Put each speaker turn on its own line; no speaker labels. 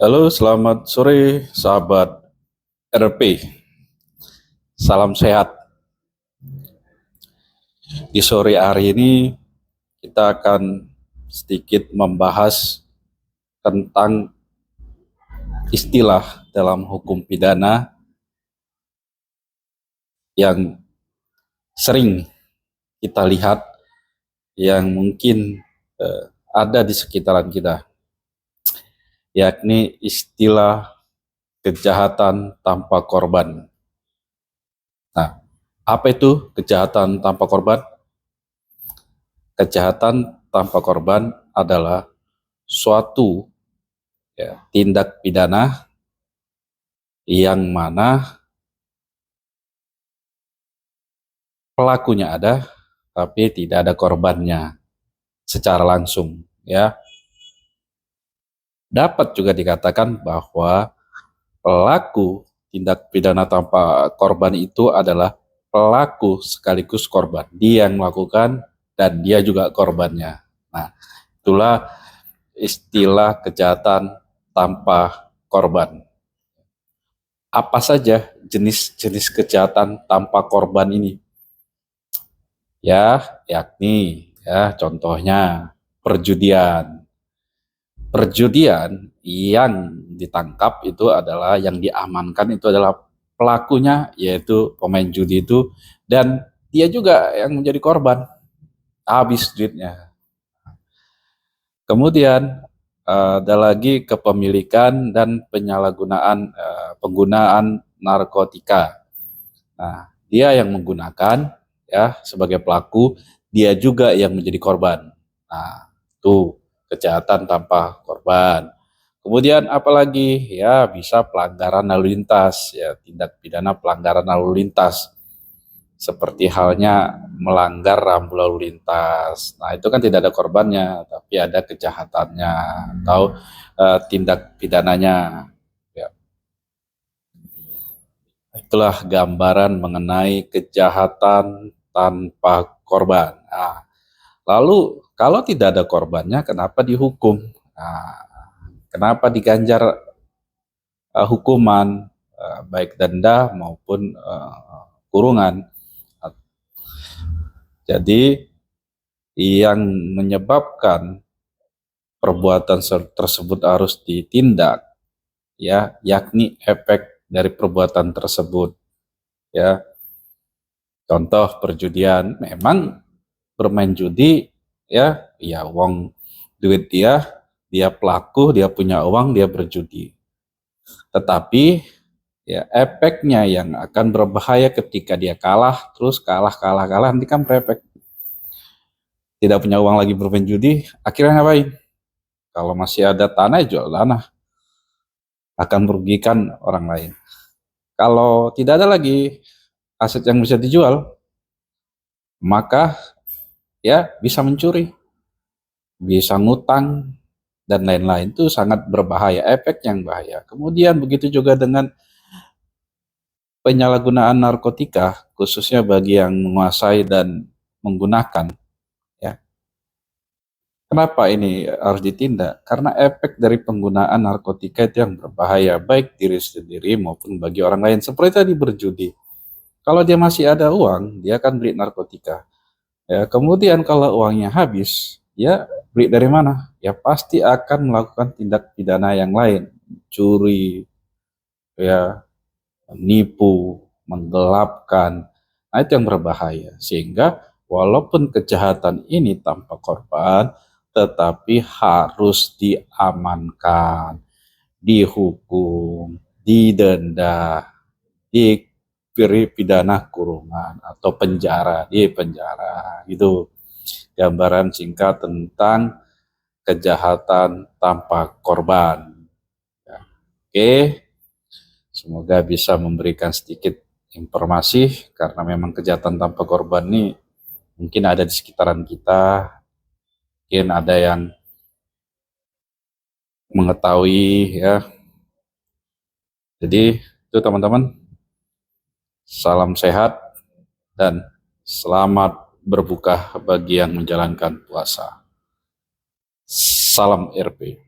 Halo, selamat sore sahabat RP. Salam sehat. Di sore hari ini kita akan sedikit membahas tentang istilah dalam hukum pidana yang sering kita lihat yang mungkin ada di sekitaran kita, yakni istilah kejahatan tanpa korban. Nah, apa itu kejahatan tanpa korban? Kejahatan tanpa korban adalah suatu tindak pidana yang mana pelakunya ada tapi tidak ada korbannya secara langsung, ya. Dapat juga dikatakan bahwa pelaku tindak pidana tanpa korban itu adalah pelaku sekaligus korban. Dia yang melakukan dan dia juga korbannya. Nah, itulah istilah kejahatan tanpa korban. Apa saja jenis-jenis kejahatan tanpa korban ini? Yakni contohnya perjudian. Perjudian yang ditangkap itu adalah, yang diamankan itu adalah pelakunya, yaitu pemain judi itu, dan dia juga yang menjadi korban, habis duitnya. Kemudian ada lagi kepemilikan dan penyalahgunaan penggunaan narkotika. Nah, dia yang menggunakan sebagai pelaku, dia juga yang menjadi korban. Nah, itu kejahatan tanpa korban. Kemudian apalagi bisa pelanggaran lalu lintas, tindak pidana pelanggaran lalu lintas, seperti halnya melanggar rambu lalu lintas. Nah, itu kan tidak ada korbannya, tapi ada kejahatannya atau tindak pidananya. Ya. Itulah gambaran mengenai kejahatan tanpa korban. Nah, lalu kalau tidak ada korbannya, kenapa dihukum? Nah, kenapa diganjar hukuman baik denda maupun kurungan? Jadi yang menyebabkan perbuatan tersebut harus ditindak, yakni efek dari perbuatan tersebut. Contoh perjudian, memang bermain judi, uang duit dia pelaku, dia punya uang, dia berjudi. Tetapi efeknya yang akan berbahaya ketika dia kalah, terus kalah, nanti kan berefek. Tidak punya uang lagi bermain judi, akhirnya ngapain? Kalau masih ada tanah, jual tanah. Akan merugikan orang lain. Kalau tidak ada lagi aset yang bisa dijual, maka bisa mencuri, bisa ngutang, dan lain-lain. Itu sangat berbahaya, efek yang bahaya. Kemudian begitu juga dengan penyalahgunaan narkotika, khususnya bagi yang menguasai dan menggunakan. Kenapa ini harus ditindak? Karena efek dari penggunaan narkotika itu yang berbahaya, baik diri sendiri maupun bagi orang lain. Seperti tadi berjudi. Kalau dia masih ada uang, dia akan beli narkotika. Kemudian kalau uangnya habis, beli dari mana? Pasti akan melakukan tindak pidana yang lain. Curi, menipu, menggelapkan. Nah, itu yang berbahaya. Sehingga walaupun kejahatan ini tanpa korban, tetapi harus diamankan, dihukum, didenda, diberi pidana kurungan atau penjara, di penjara. Itu gambaran singkat tentang kejahatan tanpa korban. Oke, semoga bisa memberikan sedikit informasi, karena memang kejahatan tanpa korban ini mungkin ada di sekitaran kita. Mungkin ada yang mengetahui Jadi itu teman-teman, salam sehat dan selamat berbuka bagi yang menjalankan puasa. Salam RP.